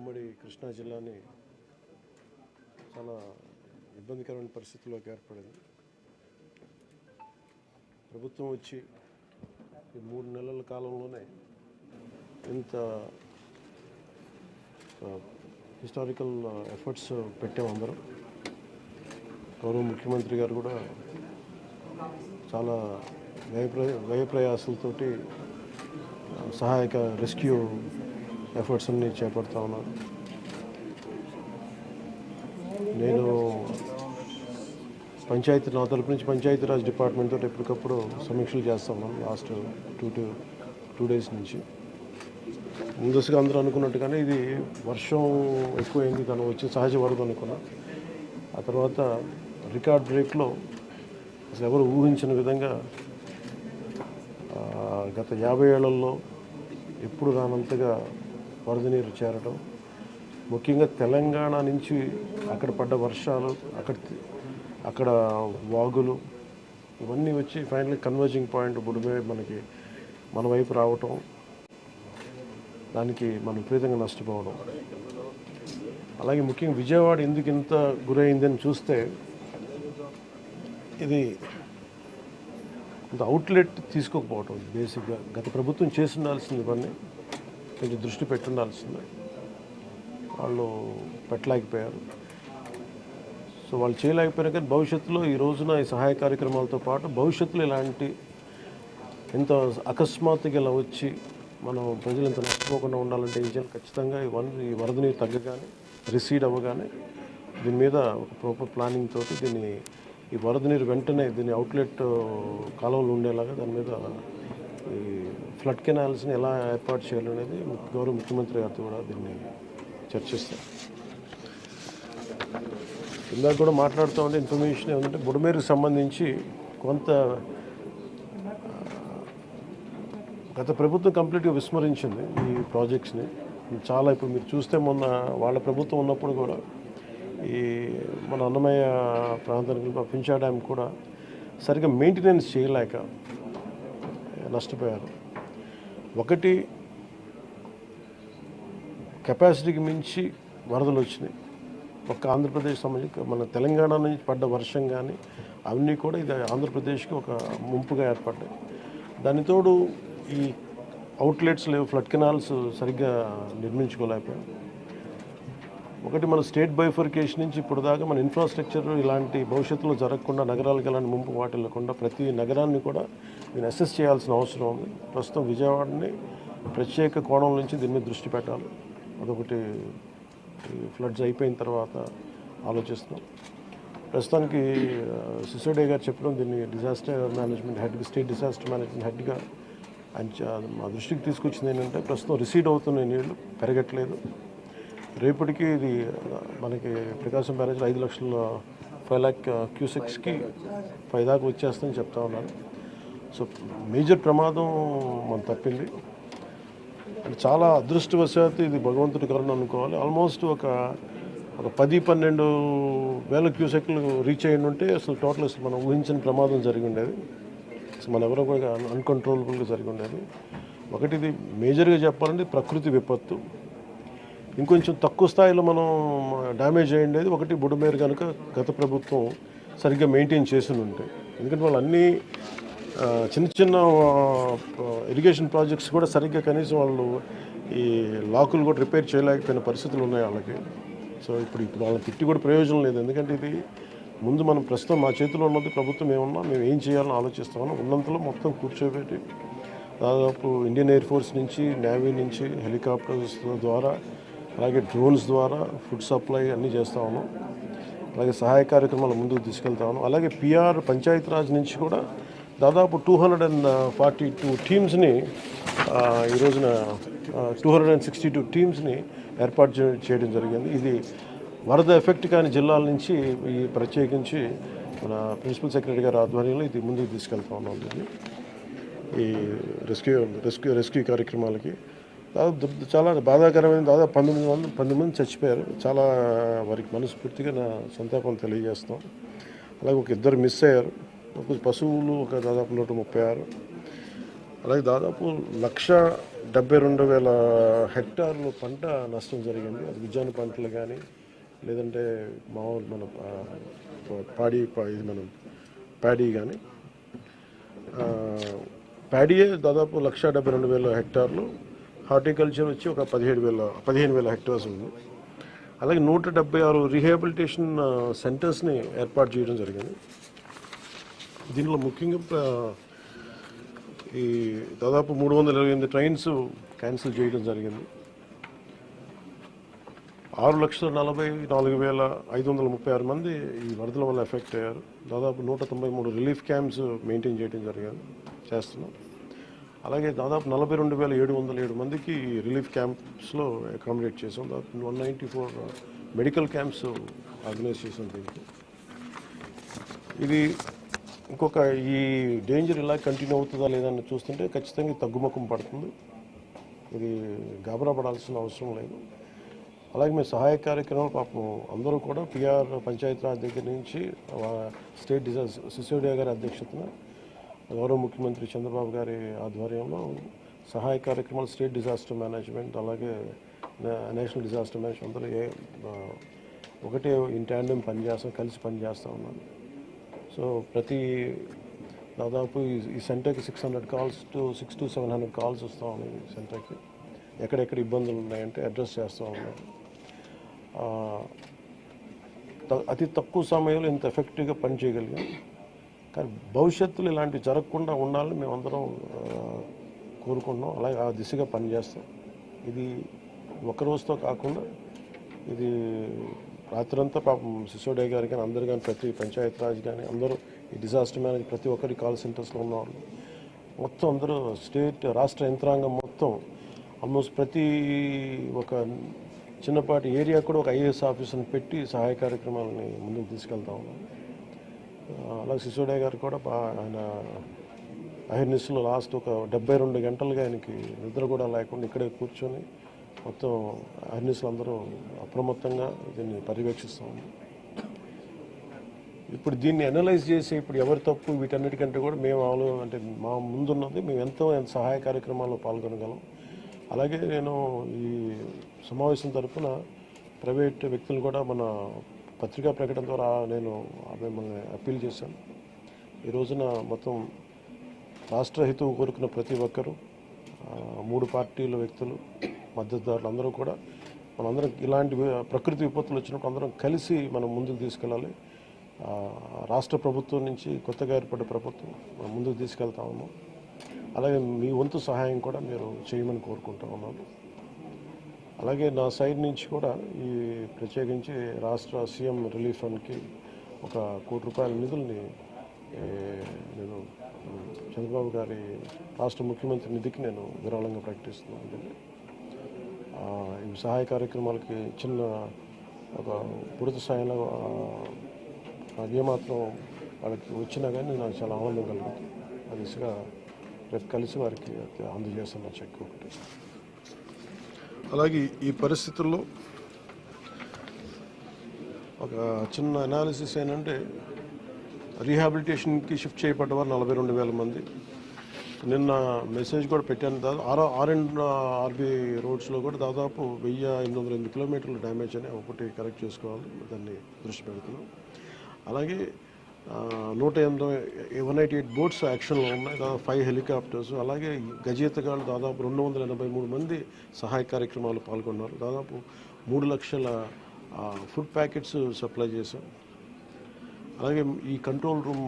ఉమ్మడి కృష్ణా జిల్లాని చాలా ఇబ్బందికరమైన పరిస్థితుల్లోకి ఏర్పడింది. ప్రభుత్వం వచ్చి ఈ 3 నెలల కాలంలోనే ఇంత హిస్టారికల్ ఎఫర్ట్స్ పెట్టాము అందరం. గౌరవ ముఖ్యమంత్రి గారు కూడా చాలా వ్యయ ప్రయాసాలతోటి సహాయక రెస్క్యూ ఎఫర్ట్స్ అన్ని చేపడతా ఉన్నాను. నేను నా తరపు నుంచి పంచాయతీరాజ్ డిపార్ట్మెంట్ తోటి ఎప్పటికప్పుడు సమీక్షలు చేస్తా ఉన్నాను. లాస్ట్ టూ డేస్ నుంచి ముందస్తుగా అందరూ అనుకున్నట్టుగానే ఇది వర్షం ఎక్కువైంది, తను వచ్చి సహజ వరద అనుకున్నా. ఆ తర్వాత రికార్డ్ బ్రేక్లో అసలు ఎవరు ఊహించిన విధంగా గత 50 ఏళ్లలో ఎప్పుడు రానంతగా వరద నీరు చేరడం, ముఖ్యంగా తెలంగాణ నుంచి అక్కడ పడ్డ వర్షాలు, అక్కడ వాగులు ఇవన్నీ వచ్చి ఫైనల్ కన్వర్జింగ్ పాయింట్ బుడిమే మన వైపు రావటం, దానికి మనం విపరీతంగా నష్టపోవడం. అలాగే ముఖ్యంగా విజయవాడ ఎందుకు ఇంత గురైందని చూస్తే ఇది కొంత అవుట్లెట్ తీసుకోకపోవటం. బేసిక్గా గత ప్రభుత్వం చేసి ఉండాల్సింది, ఇవన్నీ కొంచెం దృష్టి పెట్టుండాల్సింది, వాళ్ళు పెట్టలేకపోయారు. సో వాళ్ళు చేయలేకపోయారు. కానీ భవిష్యత్తులో ఈ రోజున ఈ సహాయ కార్యక్రమాలతో పాటు భవిష్యత్తులో ఇలాంటి ఎంత అకస్మాత్తుగా ఇలా వచ్చి మనం ప్రజలు ఇంత నష్టపోకుండా ఉండాలంటే ఏం చేయాలి? ఖచ్చితంగా ఈ వరద నీరు తగ్గగానే, రిసీడ్ అవ్వగానే దీని మీద ఒక ప్రాపర్ ప్లానింగ్ తోటి ఈ వరద నీరు వెంటనే దీని అవుట్లెట్ కాలువలు ఉండేలాగా దాని మీద ఈ ఫ్లడ్ కెనాల్స్ని ఎలా ఏర్పాటు చేయాలనేది గౌరవ ముఖ్యమంత్రి గారితో కూడా దీన్ని చర్చిస్తాం. ఇందాక కూడా మాట్లాడుతూ ఉంటే ఇన్ఫర్మేషన్ ఏమంటే బుడమేరుకు సంబంధించి కొంత గత ప్రభుత్వం కంప్లీట్గా విస్మరించింది ఈ ప్రాజెక్ట్స్ని. చాలా ఇప్పుడు మీరు చూస్తే మొన్న వాళ్ళ ప్రభుత్వం ఉన్నప్పుడు కూడా ఈ మన అన్నమయ్య ప్రాంతానికి పింఛా డ్యామ్ కూడా సరిగ్గా మెయింటెనెన్స్ చేయలేక నష్టపోయారు. ఒకటి కెపాసిటీకి మించి వరదలు వచ్చినాయి. ఒక్క ఆంధ్రప్రదేశ్ సంబంధించి మన తెలంగాణ నుంచి పడ్డ వర్షం కానీ అవన్నీ కూడా ఇది ఆంధ్రప్రదేశ్కి ఒక ముంపుగా ఏర్పడ్డాయి. దానితోడు ఈ అవుట్లెట్స్ లేవు, ఫ్లడ్ కెనాల్స్ సరిగ్గా నిర్మించుకోలేకపోయాం. ఒకటి మన స్టేట్ బైఫర్కేషన్ నుంచి ఇప్పుడు దాకా మన ఇన్ఫ్రాస్ట్రక్చర్ ఇలాంటి భవిష్యత్తులో జరగకుండా, నగరాలకు ఎలాంటి ముంపు వాటిల్లకుండా ప్రతి నగరాన్ని కూడా దీన్ని అసెస్ చేయాల్సిన అవసరం ఉంది. ప్రస్తుతం విజయవాడని ప్రత్యేక కోణం నుంచి దీని మీద దృష్టి పెట్టాలి. అదొకటి ఫ్లడ్స్ అయిపోయిన తర్వాత ఆలోచిస్తున్నాం. ప్రస్తుతానికి సిసోడియా గారు చెప్పడం దీన్ని డిజాస్టర్ మేనేజ్మెంట్ హెడ్గా, స్టేట్ డిజాస్టర్ మేనేజ్మెంట్ హెడ్గా మా దృష్టికి తీసుకొచ్చింది ఏంటంటే ప్రస్తుతం రిసీడ్ అవుతున్న నీళ్లు పెరగట్లేదు. రేపటికి ఇది మనకి ప్రకాశం బ్యారేజ్ 5 lakh క్యూసెక్స్కి 5 దాకా వచ్చేస్తుందని చెప్తా ఉన్నారు. సో మేజర్ ప్రమాదం మనం తప్పింది. అంటే చాలా అదృష్టవశాత్తు ఇది భగవంతుడి కరుణ అనుకోవాలి. ఆల్మోస్ట్ ఒక 10-12 వేల క్యూసెక్లు రీచ్ అయ్యి ఉంటే అసలు టోటల్ అసలు మనం ఊహించిన ప్రమాదం జరిగి ఉండేది. అసలు మన ఎవరో కూడా అన్కంట్రోలబుల్గా జరిగి ఉండేది. ఒకటి ఇది మేజర్గా చెప్పాలంటే ప్రకృతి విపత్తు. ఇంకొంచెం తక్కువ స్థాయిలో మనం డ్యామేజ్ అయ్యిండేది ఒకటి బుడమేరు కనుక గత ప్రభుత్వం సరిగ్గా మెయింటైన్ చేసి ఉంటాయి. ఎందుకంటే వాళ్ళు అన్నీ చిన్న ఇరిగేషన్ ప్రాజెక్ట్స్ కూడా సరిగ్గా కనీసం వాళ్ళు ఈ లాకులు కూడా రిపేర్ చేయలేకపోయిన పరిస్థితులు ఉన్నాయి వాళ్ళకి. సో ఇప్పుడు వాళ్ళని తిట్టి కూడా ప్రయోజనం లేదు. ఎందుకంటే ఇది ముందు మనం ప్రస్తుతం మా చేతిలో ఉన్నది ప్రభుత్వం ఏమన్నా మేము ఏం చేయాలని ఆలోచిస్తామని ఉన్నంతలో మొత్తం కూర్చోబెట్టి దాదాపు ఇండియన్ ఎయిర్ ఫోర్స్ నుంచి, నేవీ నుంచి, హెలికాప్టర్స్ ద్వారా, అలాగే డ్రోన్స్ ద్వారా ఫుడ్ సప్లై అన్నీ చేస్తూ ఉన్నాం. అలాగే సహాయ కార్యక్రమాలు ముందుకు తీసుకెళ్తా ఉన్నాం. అలాగే పిఆర్ పంచాయతీరాజ్ నుంచి కూడా దాదాపు 242 టీమ్స్ని ఈ రోజున 262 టీమ్స్ని ఏర్పాటు చేయడం జరిగింది. ఇది వరద ఎఫెక్ట్ కాని జిల్లాల నుంచి ఈ ప్రత్యేకించి మన ప్రిన్సిపల్ సెక్రటరీ గారి ఆధ్వర్యంలో ఇది ముందుకు తీసుకెళ్తా ఉన్నాం. దీన్ని ఈ రెస్క్యూ కార్యక్రమాలకి దాదాపు చాలా బాధాకరమైన దాదాపు 19 మంది చచ్చిపోయారు. చాలా వారికి మనస్ఫూర్తిగా నా సంతాపం తెలియజేస్తాం. అలాగే ఒక 2 మిస్ అయ్యారు. ఒక పశువులు దాదాపు 136, అలాగే దాదాపు 1,00,000 72,000 హెక్టార్లు పంట నష్టం జరిగింది. అది ఉద్యాన పంటలు కానీ లేదంటే మామూలు మన ఇది మనం ప్యాడీ కానీ ప్యాడీయే దాదాపు 1,72,000 హెక్టార్లు, హార్టికల్చర్ వచ్చి ఒక 15,000 హెక్టార్స్ ఉంది. అలాగే 176 రీహాబిలిటేషన్ సెంటర్స్ని ఏర్పాటు చేయడం జరిగింది. దీనిలో ముఖ్యంగా ఈ దాదాపు 328 ట్రైన్స్ క్యాన్సిల్ చేయడం జరిగింది. 6,44,536 మంది ఈ వరదల వల్ల ఎఫెక్ట్ అయ్యారు. దాదాపు 193 రిలీఫ్ క్యాంప్స్ మెయింటైన్ చేయడం చేస్తున్నాం. అలాగే దాదాపు 42,707 మందికి రిలీఫ్ క్యాంప్స్లో అకామిడేట్ చేసాం. దాదాపు 194 మెడికల్ క్యాంప్స్ ఆర్గనైజ్ చేసాం. దీనికి ఇది ఇంకొక ఈ డేంజర్ ఇలా కంటిన్యూ అవుతుందా లేదని చూస్తుంటే ఖచ్చితంగా తగ్గుముఖం పడుతుంది. ఇది గాబరా పడాల్సిన అవసరం లేదు. అలాగే మేము సహాయ కార్యక్రమాలు పాపం అందరూ కూడా పిఆర్ పంచాయతీరాజ్ దగ్గర నుంచి స్టేట్ సిసోడియా గారి అధ్యక్షతన గౌరవ ముఖ్యమంత్రి చంద్రబాబు గారి ఆధ్వర్యంలో సహాయ కార్యక్రమాలు, స్టేట్ డిజాస్టర్ మేనేజ్మెంట్ అలాగే నేషనల్ డిజాస్టర్ మేనేజ్మెంట్ అందరూ ఒకటే ఇన్ ట్యాండెం కలిసి పనిచేస్తూ ఉన్నాను. సో దాదాపు ఈ సెంటర్కి 600 calls to 700 calls వస్తూ ఉన్నాయి. ఈ సెంటర్కి ఎక్కడెక్కడ ఇబ్బందులు ఉన్నాయంటే అడ్రస్ చేస్తూ ఉన్నాం. అతి తక్కువ సమయంలో ఇంత ఎఫెక్టివ్గా పనిచేయగలిగాం. కానీ భవిష్యత్తులో ఇలాంటివి జరగకుండా ఉండాలని మేమందరం కోరుకుంటున్నాం. అలాగే ఆ దిశగా పనిచేస్తాం. ఇది ఒక రోజుతో కాకుండా ఇది రాత్రంతా పాపం సిసోడియా గారు కానీ అందరు కానీ ప్రతి పంచాయతీరాజ్ కానీ అందరూ ఈ డిజాస్టర్ మేనేజ్ ప్రతి ఒక్కరి కాల్ సెంటర్స్లో ఉన్నవాళ్ళు మొత్తం అందరూ రాష్ట్ర యంత్రాంగం మొత్తం ఆల్మోస్ట్ ప్రతి ఒక చిన్నపాటి ఏరియా కూడా ఒక ఐఏఎస్ ఆఫీసర్ని పెట్టి సహాయ కార్యక్రమాలని ముందుకు తీసుకెళ్తా ఉన్నాం. అలాగే సిసోడియా గారు కూడా ఆయన అహిర్నిస్లో లాస్ట్ ఒక 72 గంటలుగా ఆయనకి నిద్ర కూడా లేకుండా ఇక్కడే కూర్చొని మొత్తం అహిర్నిస్లు అందరూ అప్రమత్తంగా దీన్ని పర్యవేక్షిస్తూ ఉన్నాం. ఇప్పుడు దీన్ని అనలైజ్ చేసి ఇప్పుడు ఎవరి తప్పు వీటన్నిటికంటే కూడా మేము అంటే మా ముందున్నది మేము ఎంతో సహాయ కార్యక్రమాల్లో పాల్గొనగలం. అలాగే నేను ఈ సమావేశం తరఫున ప్రైవేట్ వ్యక్తులు కూడా మన పత్రికా ప్రకటన ద్వారా నేను మిమ్మల్ని అప్పీల్ చేశాను. ఈ రోజున మొత్తం రాష్ట్ర హితువు కోరుకున్న ప్రతి ఒక్కరూ 3 పార్టీల వ్యక్తులు, మద్దతుదారులు అందరూ కూడా మనందరం ఇలాంటి ప్రకృతి విపత్తులు వచ్చినప్పుడు అందరం కలిసి మనం ముందుకు తీసుకెళ్ళాలి. రాష్ట్ర ప్రభుత్వం నుంచి కొత్తగా ఏర్పడ్డ ప్రభుత్వం మనం ముందుకు తీసుకెళ్తా ఉన్నాం. అలాగే మీ వంతు సహాయం కూడా మీరు చేయమని కోరుకుంటా ఉన్నాను. అలాగే నా సైడ్ నుంచి కూడా ఈ ప్రత్యేకించి రాష్ట్ర సీఎం రిలీఫ్ ఫండ్కి 1 కోటి రూపాయల నిధుల్ని నేను చంద్రబాబు గారి రాష్ట్ర ముఖ్యమంత్రి నిధికి నేను విరాళంగా ప్రకటిస్తున్నాను. ఈ సహాయ కార్యక్రమాలకి చిన్న ఒక పూర్తి స్థాయిలో ఏమాత్రం వాళ్ళకి వచ్చినా కానీ నాకు చాలా ఆనందం కలుగుతుంది. ఆ దిశగా రేపు కలిసి వారికి అందజేస్తున్న చెక్ ఒకటి. అలాగే ఈ పరిస్థితుల్లో ఒక చిన్న అనాలిసిస్ ఏంటంటే రీహాబిలిటేషన్కి షిఫ్ట్ చేయబడ్డవారు 42,000 మంది. నిన్న మెసేజ్ కూడా పెట్టాను. ఆర్బీ రోడ్స్లో కూడా దాదాపు 1,808 కిలోమీటర్లు డ్యామేజ్ అని ఒకటి కరెక్ట్ చేసుకోవాలి, దాన్ని దృష్టి పెడుతున్నాం. అలాగే 188 బోట్స్ యాక్షన్లో ఉన్నాయి, దాదాపు 5 హెలికాప్టర్స్. అలాగే గజేతగాళ్ళు దాదాపు 283 మంది సహాయ కార్యక్రమాలు పాల్గొన్నారు. దాదాపు 3 లక్షల ఫుడ్ ప్యాకెట్స్ సప్లై చేశాం. అలాగే ఈ కంట్రోల్ రూమ్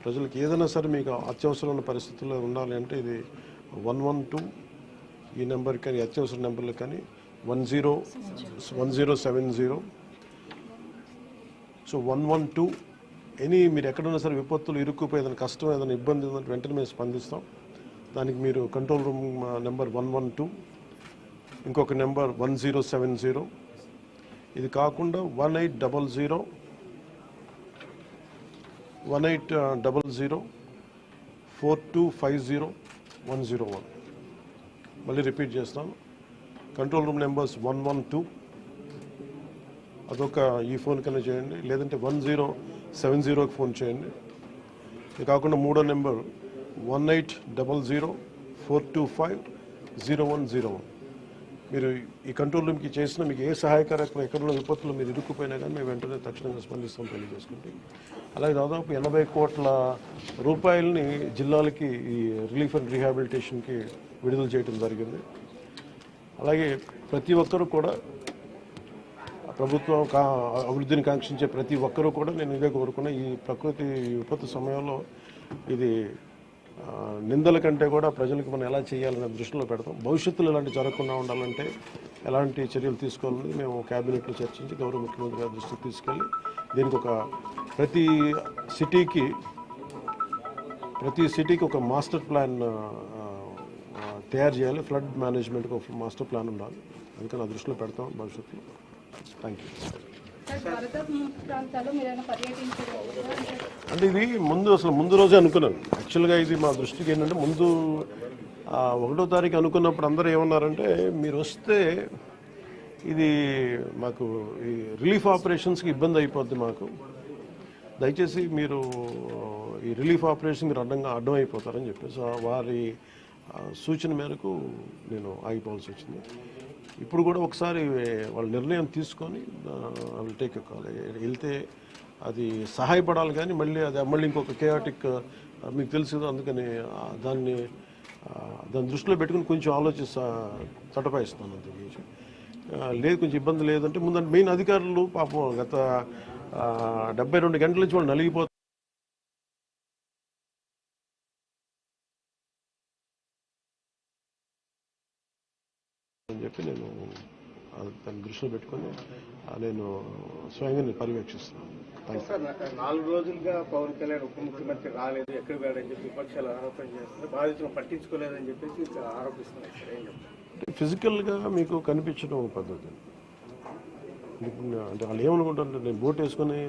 ప్రజలకు ఏదైనా సరే మీకు అత్యవసరమైన పరిస్థితుల్లో ఉండాలి అంటే ఇది 112 ఈ నెంబర్ కానీ అత్యవసర నెంబర్లు కానీ 1070. సో 112 మీరు ఎక్కడైనా సరే విపత్తులు ఇరుక్కుపోయి ఏదైనా కష్టం ఏదైనా ఇబ్బంది ఉందంటే వెంటనే మేము స్పందిస్తాం. దానికి మీరు కంట్రోల్ రూమ్ నెంబర్ 112, ఇంకొక నెంబర్ 1070. ఇది కాకుండా 1800 4250 101. మళ్ళీ రిపీట్ చేస్తాను. కంట్రోల్ రూమ్ నెంబర్స్ 112 అదొక ఈ ఫోన్ కన్నా చేయండి, లేదంటే 1070కి ఫోన్ చేయండి. ఇది కాకుండా 3వ నెంబర్ 1800 425 0101. మీరు ఈ కంట్రోల్ రూమ్కి చేసిన మీకు ఏ సహాయకార్యక్రమం ఎక్కడున్న విపత్తులు మీరు ఇరుక్కుపోయినా కానీ మేము వెంటనే తక్షణంగా స్పందిస్తాం తెలియజేసుకుంటే. అలాగే దాదాపు 80 కోట్ల రూపాయలని జిల్లాలకి ఈ రిలీఫ్ అండ్ రీహాబిలిటేషన్కి విడుదల చేయడం జరిగింది. అలాగే ప్రతి ఒక్కరూ కూడా ప్రభుత్వం అభివృద్ధిని కాంక్షించే ప్రతి ఒక్కరూ కూడా నేను ఇదే కోరుకున్నా. ఈ ప్రకృతి విపత్తు సమయంలో ఇది నిందల కంటే కూడా ప్రజలకు మనం ఎలా చేయాలనే దృష్టిలో పెడతాం. భవిష్యత్తులో ఇలాంటి జరగకుండా ఉండాలంటే ఎలాంటి చర్యలు తీసుకోవాలని మేము క్యాబినెట్లో చర్చించి గౌరవ ముఖ్యమంత్రి గారి దృష్టికి తీసుకెళ్ళి దీనికి ఒక ప్రతి సిటీకి ఒక మాస్టర్ ప్లాన్ తయారు చేయాలి. ఫ్లడ్ మేనేజ్మెంట్కి ఒక మాస్టర్ ప్లాన్ ఉండాలి. అందుకని ఆ దృష్టిలో పెడతాం భవిష్యత్తులో. Thank you. అంటే ఇది ముందు రోజే అనుకున్నాను. యాక్చువల్గా ఇది మా దృష్టికి ఏంటంటే ముందు 1వ తారీఖు అనుకున్నప్పుడు అందరూ ఏమన్నారంటే మీరు వస్తే ఇది మాకు ఈ రిలీఫ్ ఆపరేషన్స్కి ఇబ్బంది అయిపోద్ది, మాకు దయచేసి మీరు ఈ రిలీఫ్ ఆపరేషన్ మీరు అడ్డం అయిపోతారని చెప్పేసి వారి సూచన మేరకు నేను ఆగిపోవాల్సి వచ్చింది. ఇప్పుడు కూడా ఒకసారి వాళ్ళ నిర్ణయం తీసుకొని వాళ్ళు టేక్ కాల్ వెళ్తే అది సహాయపడాలి, కానీ మళ్ళీ ఇంకొక కేయాటిక్ మీకు తెలుసు కదా, అందుకని దాన్ని దృష్టిలో పెట్టుకుని కొంచెం తటపాయిస్తున్నాను. అంతకుమించి లేదు, కొంచెం ఇబ్బంది లేదంటే ముందు మెయిన్ అధికారులు పాపం గత 72 గంటల నుంచి వాళ్ళు నలిగిపోతారు అని చెప్పి నేను దాన్ని దృష్టిలో పెట్టుకొని నేను స్వయంగా పర్యవేక్షిస్తున్నాను. 4 రోజులుగా పవన్ కళ్యాణ్ ఉప ముఖ్యమంత్రి రాలేదు, ఎక్కడ వెళ్ళని చెప్పి విపక్షాలు ఆరోపణ చేస్తున్నారు, బాధితులను పట్టించుకోలేదని చెప్పేసి ఆరోపిస్తున్నారు. ఫిజికల్గా మీకు కనిపించడం పద్ధతి అంటే వాళ్ళు ఏమనుకుంటారంటే నేను బోట్ వేసుకొని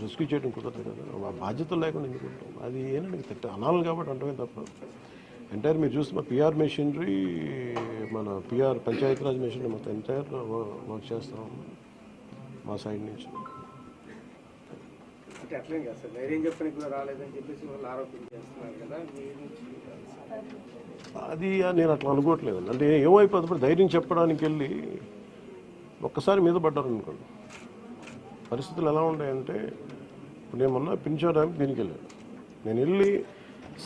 రెస్క్యూ చేయడం కుదరదు కదా, బాధ్యతలు లేకుండా ఎందుకుంటాం. అది ఏంటంటే అనాలి కాబట్టి అంటమే తప్ప ఎంటైర్ మీరు చూస్తే మా పిఆర్ మెషినరీ, మన పిఆర్ పంచాయతీరాజ్ మెషినరీ మొత్తం ఎంటైర్ వర్క్ చేస్తాం మా సైడ్ నుంచి. అది నేను అట్లా అనుకోవట్లేదండి. అంటే ఏమైపోతుంది, ధైర్యం చెప్పడానికి వెళ్ళి ఒక్కసారి మీద పడ్డారు అనుకోండి. పరిస్థితులు ఎలా ఉంటాయంటే ఇప్పుడు నేను మొన్న పింఛన్ డ్యామ్కి దీనికి వెళ్ళాను. నేను వెళ్ళి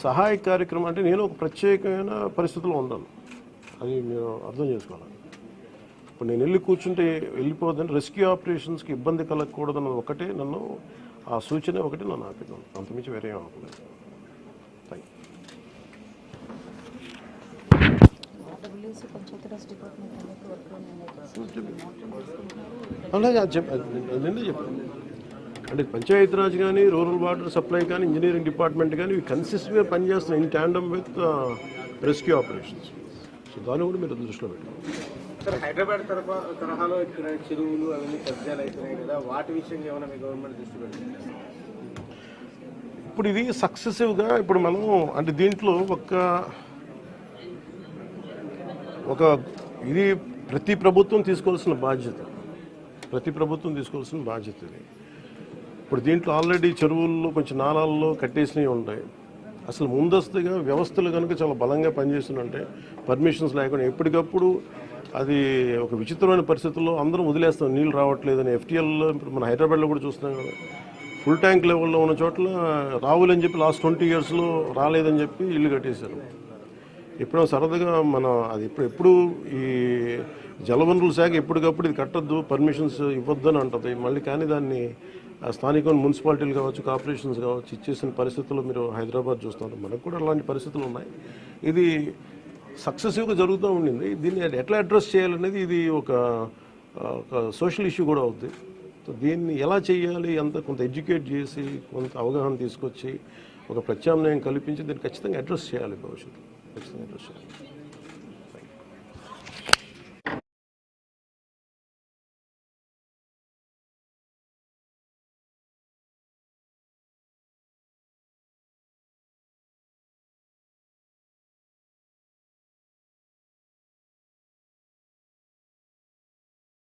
సహాయ కార్యక్రమం అంటే నేను ఒక ప్రత్యేకమైన పరిస్థితిలో ఉన్నాను, అది మీరు అర్థం చేసుకోవాలి. ఇప్పుడు నేను వెళ్ళి కూర్చుంటే వెళ్ళిపోదని రెస్క్యూ ఆపరేషన్స్కి ఇబ్బంది కలగకూడదన్నది ఒకటే నన్ను ఆ సూచన ఒకటి నన్ను ఆపినాను, అంతమించి వేరే ఏం ఆపలేదు. Thank you. అలాగే నిన్నే చెప్పాను అంటే పంచాయతీరాజ్ కానీ, రూరల్ వాటర్ సప్లై కానీ, ఇంజనీరింగ్ డిపార్ట్మెంట్ కానీ ఇవి కన్సిస్టెంట్గా పనిచేస్తున్నాయి in tandem with rescue operations. So దాన్ని కూడా మీరు దృష్టిలో పెట్టారు. హైదరాబాద్ తరహాలో ఇక్కడ చెరువులు అవన్నీ కబ్జాలు అవుతున్నాయి కదా, వాటి విషయంగా ఏమైనా మీ గవర్నమెంట్ దృష్టి పెడుతుంది? ఇప్పుడు ఇది సక్సెసివ్గా ఇప్పుడు మనం అంటే దీంట్లో ఒక ఇది ప్రతి ప్రభుత్వం తీసుకోవాల్సిన బాధ్యత ఇది. ఇప్పుడు దీంట్లో ఆల్రెడీ చెరువుల్లో కొంచెం నాలాల్లో కట్టేసినవి ఉంటాయి. అసలు ముందస్తుగా వ్యవస్థలు కనుక చాలా బలంగా పనిచేస్తుందంటే పర్మిషన్స్ లేకుండా ఎప్పటికప్పుడు అది ఒక విచిత్రమైన పరిస్థితుల్లో అందరం వదిలేస్తాం, నీళ్ళు రావట్లేదని. ఎఫ్టీఎల్లో ఇప్పుడు మన హైదరాబాద్లో కూడా చూస్తున్నాం కదా, ఫుల్ ట్యాంక్ లెవెల్లో ఉన్న చోట్ల రావులని చెప్పి లాస్ట్ 20 yearsలో రాలేదని చెప్పి ఇల్లు కట్టేశారు. ఎప్పుడో సరదాగా అది ఎప్పుడు ఈ జలవనరుల శాఖ ఎప్పటికప్పుడు ఇది కట్టద్దు, పర్మిషన్స్ ఇవ్వద్దని అంటుంది మళ్ళీ. కానీ దాన్ని స్థానిక మున్సిపాలిటీలు కావచ్చు, కార్పొరేషన్స్ కావచ్చు ఇచ్చేసిన పరిస్థితుల్లో మీరు హైదరాబాద్ చూస్తున్నారు. మనకు కూడా అలాంటి పరిస్థితులు ఉన్నాయి. ఇది సక్సెసివ్గా జరుగుతూ ఉండింది. దీన్ని ఎట్లా అడ్రస్ చేయాలనేది ఇది ఒక సోషల్ ఇష్యూ కూడా అవుతుంది. సో దీన్ని ఎలా చేయాలి, కొంత ఎడ్యుకేట్ చేసి కొంత అవగాహన తీసుకొచ్చి ఒక ప్రత్యామ్నాయం కల్పించి దీన్ని ఖచ్చితంగా అడ్రస్ చేయాలి, భవిష్యత్తులో ఖచ్చితంగా అడ్రస్ చేయాలి.